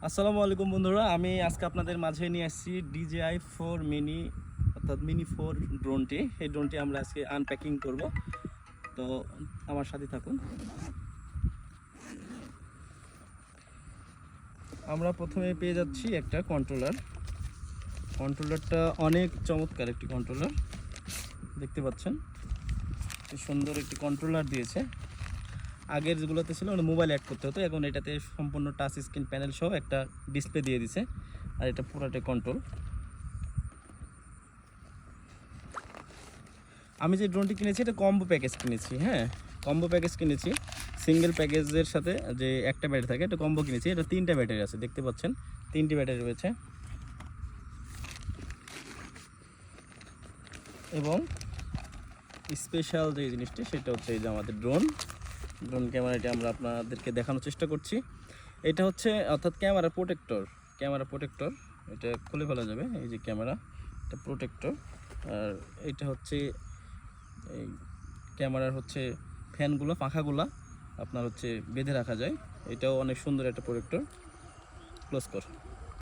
আসসালামু আলাইকুম বন্ধুরা, আমি আজকে আপনাদের মাঝে নিয়ে আসছি DJI-4 মিনি অর্থাৎ মিনি 4 ড্রোনটি। এই ড্রোনটি আমরা আজকে আনপ্যাকিং করব, তো আমার সাথে থাকুন। আমরা প্রথমে পেয়ে যাচ্ছি একটা কন্ট্রোলারটা অনেক চমৎকার একটি কন্ট্রোলার, দেখতে পাচ্ছেন কি সুন্দর একটি কন্ট্রোলার দিয়েছে। আগের যেগুলোতে ছিল মোবাইল অ্যাড করতে হতো, এখন এটাতে সম্পূর্ণ টাচ স্ক্রিন প্যানেল সহ একটা ডিসপ্লে দিয়ে দিছে, আর এটা পুরোটাই কন্ট্রোল। আমি যে ড্রোনটি কিনেছি এটা কম্বো প্যাকেজ কিনেছি। হ্যাঁ, কম্বো প্যাকেজ কিনেছি। সিঙ্গেল প্যাকেজের সাথে যে একটা ব্যাটারি থাকে এটা কম্বো কিনেছি। এটা 3টা ব্যাটারি আছে, দেখতে পাচ্ছেন 3টি ব্যাটারি রয়েছে। এবং স্পেশাল যে জিনিসটি সেটা হচ্ছে এই যে আমাদের ড্রোন ক্যামেরাটি আমরা আপনাদেরকে দেখানোর চেষ্টা করছি। এটা হচ্ছে অর্থাৎ ক্যামেরা প্রোটেক্টর। এটা খুলে ফেলা যাবে, এই যে ক্যামেরা, এটা প্রোটেক্টর। আর এটা হচ্ছে এই ক্যামেরার হচ্ছে ফ্যানগুলো, পাখাগুলো আপনার হচ্ছে বেঁধে রাখা যায়। এটাও অনেক সুন্দর একটা প্রোটেক্টর। ক্লোজ কর।